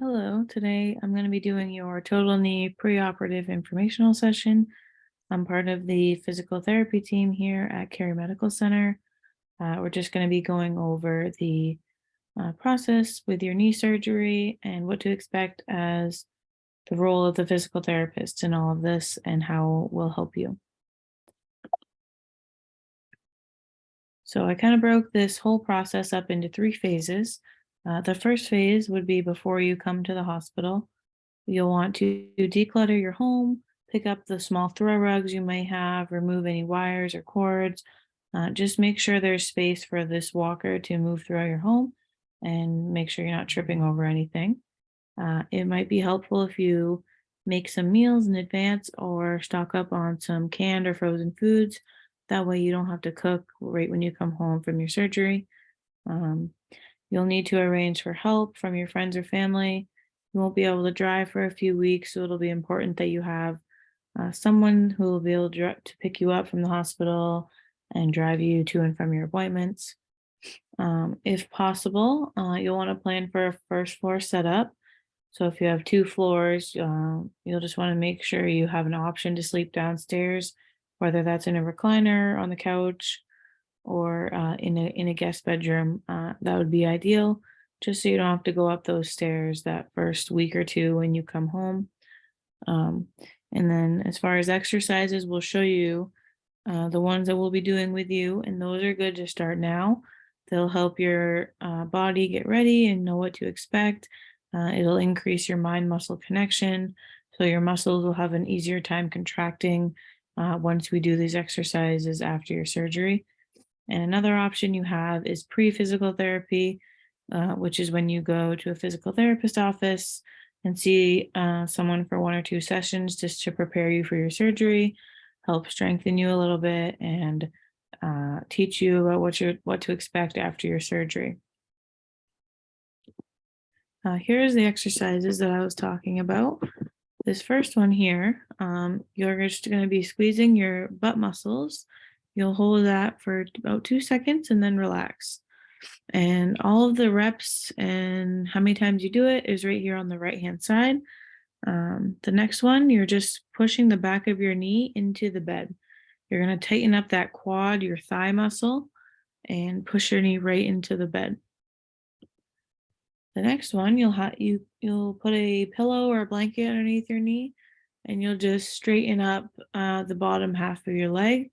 Hello, today I'm going to be doing your total knee preoperative informational session. I'm part of the physical therapy team here at Cary Medical Center. We're just going to be going over the process with your knee surgery and what to expect as the role of the physical therapist in all of this and how we'll help you. So I kind of broke this whole process up into three phases. The first phase would be before you come to the hospital. You'll want to declutter your home, pick up the small throw rugs you may have, remove any wires or cords. Just make sure there's space for this walker to move throughout your home and make sure you're not tripping over anything. It might be helpful if you make some meals in advance or stock up on some canned or frozen foods. That way you don't have to cook right when you come home from your surgery. Um, You'll need to arrange for help from your friends or family. You won't be able to drive for a few weeks, so it'll be important that you have someone who will be able to pick you up from the hospital and drive you to and from your appointments. If possible, you'll want to plan for a first floor setup. So if you have two floors, you'll just want to make sure you have an option to sleep downstairs, whether that's in a recliner on the couch or in a guest bedroom. That would be ideal, just so you don't have to go up those stairs that first week or two when you come home. Um, and then as far as exercises, we'll show you the ones that we'll be doing with you, and those are good to start now. They'll help your body get ready and know what to expect. It'll increase your mind muscle connection, so your muscles will have an easier time contracting once we do these exercises after your surgery. And another option you have is pre-physical therapy, which is when you go to a physical therapist office and see someone for 1 or 2 sessions just to prepare you for your surgery, help strengthen you a little bit, and teach you about what to expect after your surgery. Here's the exercises that I was talking about. This first one here, you're just going to be squeezing your butt muscles. You'll hold that for about 2 seconds and then relax. And all of the reps and how many times you do it is right here on the right hand side. The next one, you're just pushing the back of your knee into the bed. You're going to tighten up that quad, your thigh muscle, and push your knee right into the bed. The next one, you'll put a pillow or a blanket underneath your knee, and you'll just straighten up the bottom half of your leg.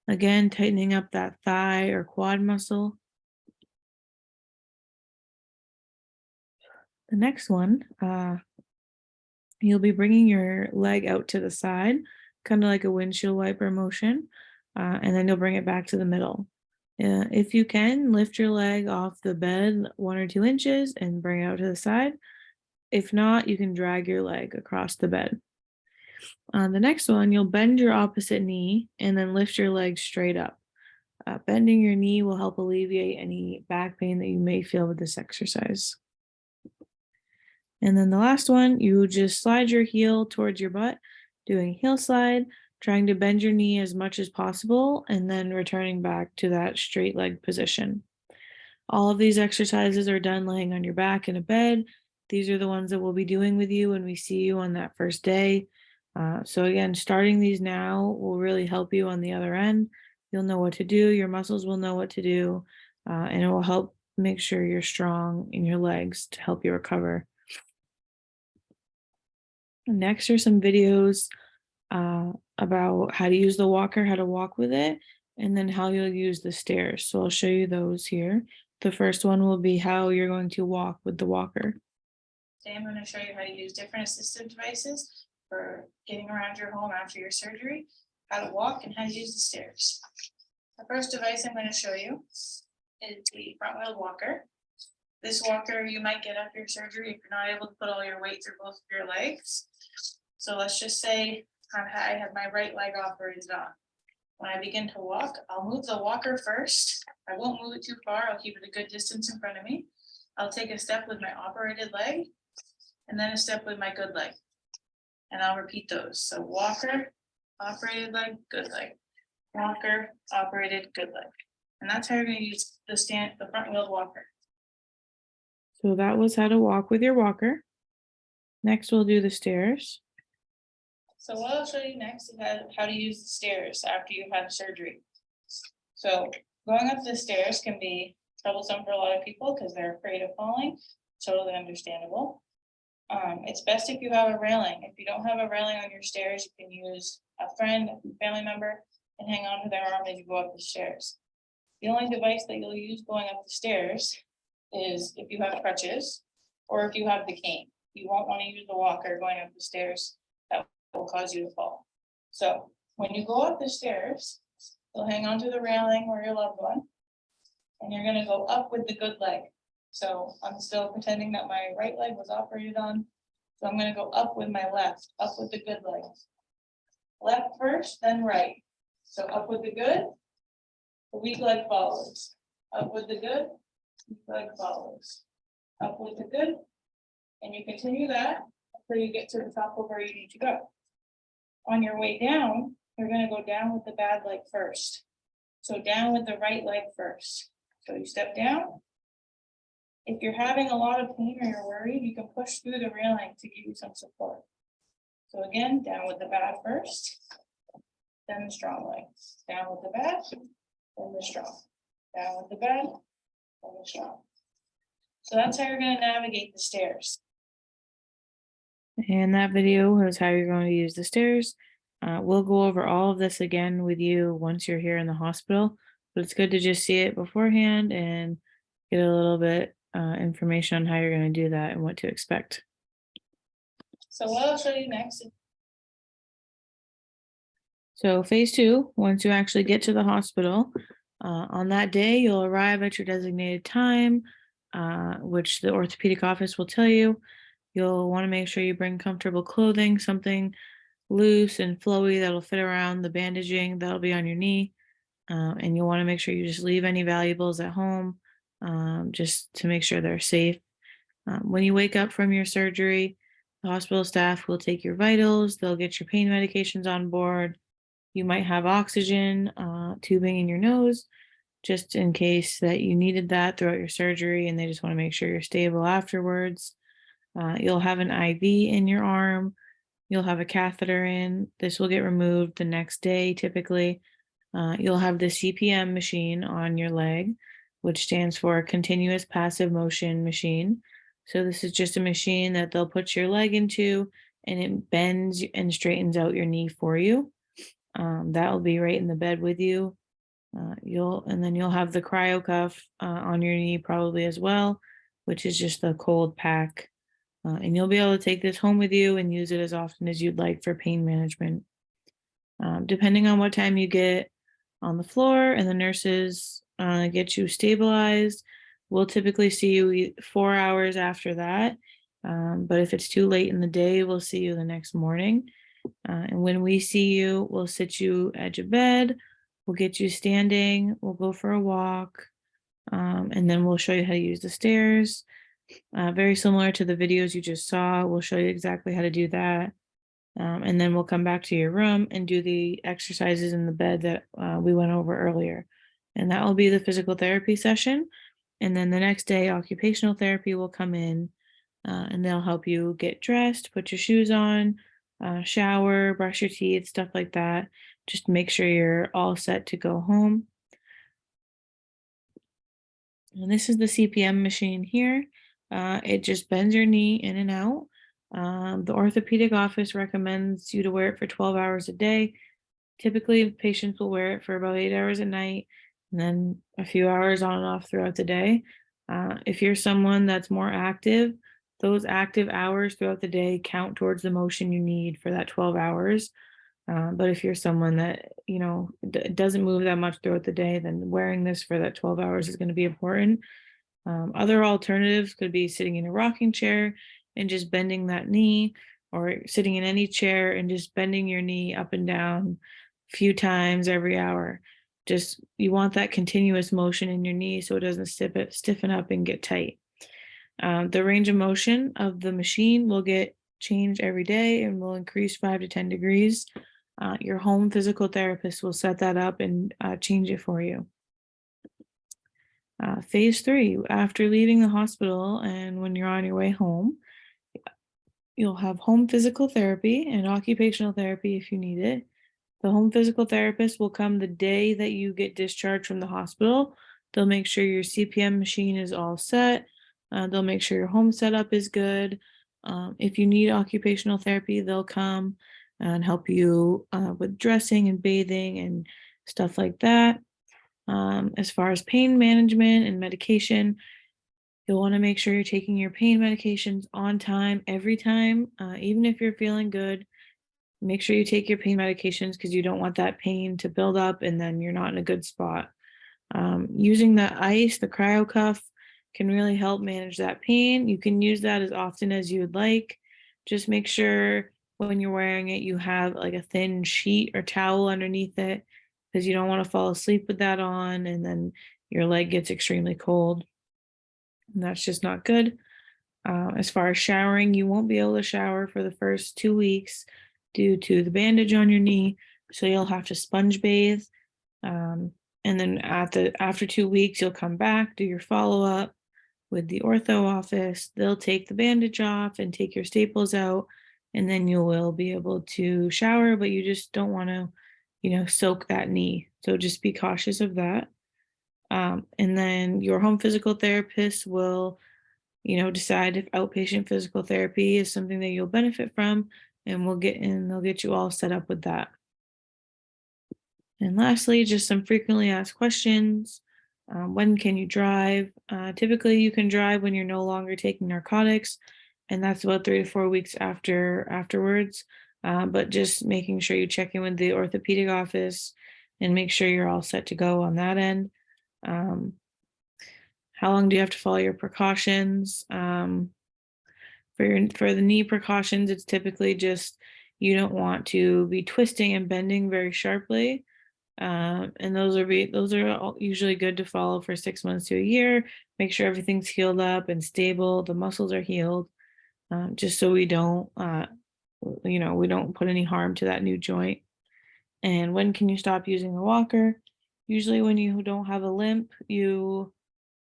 Again, tightening up that thigh or quad muscle. The next one, you'll be bringing your leg out to the side, kind of like a windshield wiper motion, and then you'll bring it back to the middle. If you can, lift your leg off the bed 1 or 2 inches and bring it out to the side. If not, you can drag your leg across the bed. On the next one, you'll bend your opposite knee and then lift your leg straight up. Bending your knee will help alleviate any back pain that you may feel with this exercise. And then the last one, you just slide your heel towards your butt, doing a heel slide, trying to bend your knee as much as possible, and then returning back to that straight leg position. All of these exercises are done laying on your back in a bed. These are the ones that we'll be doing with you when we see you on that first day. So again, starting these now will really help you on the other end. You'll know what to do, your muscles will know what to do, and it will help make sure you're strong in your legs to help you recover. Next are some videos about how to use the walker, how to walk with it, and then how you'll use the stairs. So I'll show you those here. The first one will be how you're going to walk with the walker. Today I'm going to show you how to use different assistive devices for getting around your home after your surgery, how to walk, and how to use the stairs. The first device I'm going to show you is the front wheel walker. This walker you might get after your surgery if you're not able to put all your weight through both of your legs. So let's just say I have my right leg operated on. When I begin to walk, I'll move the walker first. I won't move it too far. I'll keep it a good distance in front of me. I'll take a step with my operated leg and then a step with my good leg. And I'll repeat those. So walker, operated leg, good leg. Walker, operated, good leg. And that's how you're going to use the front wheeled walker. So that was how to walk with your walker. Next, we'll do the stairs. So what I'll show you next is how to use the stairs after you've had surgery. So going up the stairs can be troublesome for a lot of people because they're afraid of falling. Totally understandable. It's best if you have a railing. If you don't have a railing on your stairs, you can use a friend, a family member, and hang on to their arm as you go up the stairs. The only device that you'll use going up the stairs is if you have crutches or if you have the cane. You won't want to use the walker going up the stairs. That will cause you to fall. So when you go up the stairs, you'll hang on to the railing or your loved one, and you're gonna go up with the good leg. So I'm still pretending that my right leg was operated on. So I'm gonna go up with my left, up with the good leg. Left first, then right. So up with the good, the weak leg follows. Up with the good, weak leg follows. Up with the good, and you continue that until you get to the top of where you need to go. On your way down, you're gonna go down with the bad leg first. So down with the right leg first. So you step down. If you're having a lot of pain or you're worried, you can push through the railing to give you some support. So again, down with the bad first, then the strong leg. Down with the bad, then the strong. Down with the bad, then the strong. So that's how you're going to navigate the stairs. And that video is how you're going to use the stairs. We'll go over all of this again with you once you're here in the hospital, but it's good to just see it beforehand and get a little bit information on how you're going to do that and what to expect. So what I'll show you next is So phase 2, once you actually get to the hospital, on that day, you'll arrive at your designated time, which the orthopedic office will tell you. You'll want to make sure you bring comfortable clothing, something loose and flowy that'll fit around the bandaging that'll be on your knee. And you'll want to make sure you just leave any valuables at home, just to make sure they're safe. When you wake up from your surgery, the hospital staff will take your vitals, they'll get your pain medications on board. You might have oxygen tubing in your nose, just in case that you needed that throughout your surgery, and they just want to make sure you're stable afterwards. You'll have an IV in your arm. You'll have a catheter in. This will get removed the next day, typically. You'll have the CPM machine on your leg, which stands for Continuous Passive Motion Machine. So this is just a machine that they'll put your leg into, and it bends and straightens out your knee for you. That will be right in the bed with you. Then you'll have the cryo cuff on your knee probably as well, which is just a cold pack. And you'll be able to take this home with you and use it as often as you'd like for pain management. Depending on what time you get on the floor and the nurses get you stabilized, we'll typically see you 4 hours after that. But if it's too late in the day, we'll see you the next morning. And when we see you, we'll sit you at your bed, we'll get you standing, we'll go for a walk, and then we'll show you how to use the stairs. Very similar to the videos you just saw, we'll show you exactly how to do that. And then we'll come back to your room and do the exercises in the bed that we went over earlier. And that will be the physical therapy session. And then the next day, occupational therapy will come in and they'll help you get dressed, put your shoes on, shower, brush your teeth, stuff like that. Just make sure you're all set to go home. And this is the CPM machine here. It just bends your knee in and out. The orthopedic office recommends you to wear it for 12 hours a day. Typically, patients will wear it for about 8 hours a night and then a few hours on and off throughout the day. If you're someone that's more active, those active hours throughout the day count towards the motion you need for that 12 hours. But if you're someone that, doesn't move that much throughout the day, then wearing this for that 12 hours is going to be important. Other alternatives could be sitting in a rocking chair and just bending that knee, or sitting in any chair and just bending your knee up and down a few times every hour. Just, you want that continuous motion in your knee so it doesn't stiffen up and get tight. The range of motion of the machine will get changed every day and will increase 5 to 10 degrees. Your home physical therapist will set that up and change it for you. Phase 3, after leaving the hospital and when you're on your way home, you'll have home physical therapy and occupational therapy if you need it. The home physical therapist will come the day that you get discharged from the hospital. They'll make sure your CPM machine is all set. They'll make sure your home setup is good. If you need occupational therapy, they'll come and help you with dressing and bathing and stuff like that. As far as pain management and medication, you'll want to make sure you're taking your pain medications on time every time, even if you're feeling good. Make sure you take your pain medications because you don't want that pain to build up and then you're not in a good spot. Using the ice, the cryo cuff, can really help manage that pain. You can use that as often as you would like. Just make sure when you're wearing it, you have like a thin sheet or towel underneath it because you don't want to fall asleep with that on and then your leg gets extremely cold. And that's just not good. As far as showering, you won't be able to shower for the first 2 weeks due to the bandage on your knee. So you'll have to sponge bathe. And then after 2 weeks, you'll come back, do your follow-up with the ortho office. They'll take the bandage off and take your staples out, and then you will be able to shower, but you just don't want to, soak that knee. So just be cautious of that. And then your home physical therapist will decide if outpatient physical therapy is something that you'll benefit from, and they'll get you all set up with that. And lastly, just some frequently asked questions. When can you drive? Typically, you can drive when you're no longer taking narcotics, and that's about 3 to 4 weeks afterwards. But just making sure you check in with the orthopedic office and make sure you're all set to go on that end. How long do you have to follow your precautions? For the knee precautions, it's typically just you don't want to be twisting and bending very sharply. And those are usually good to follow for 6 months to a year. Make sure everything's healed up and stable. The muscles are healed, just so we don't put any harm to that new joint. And when can you stop using the walker? Usually when you don't have a limp, you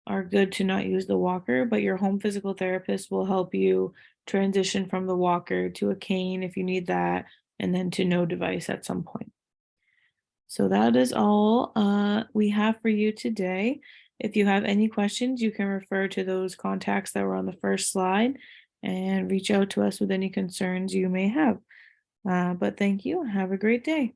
are good to not use the walker, but your home physical therapist will help you transition from the walker to a cane if you need that, and then to no device at some point. So that is all we have for you today. If you have any questions, you can refer to those contacts that were on the first slide and reach out to us with any concerns you may have. But thank you and have a great day.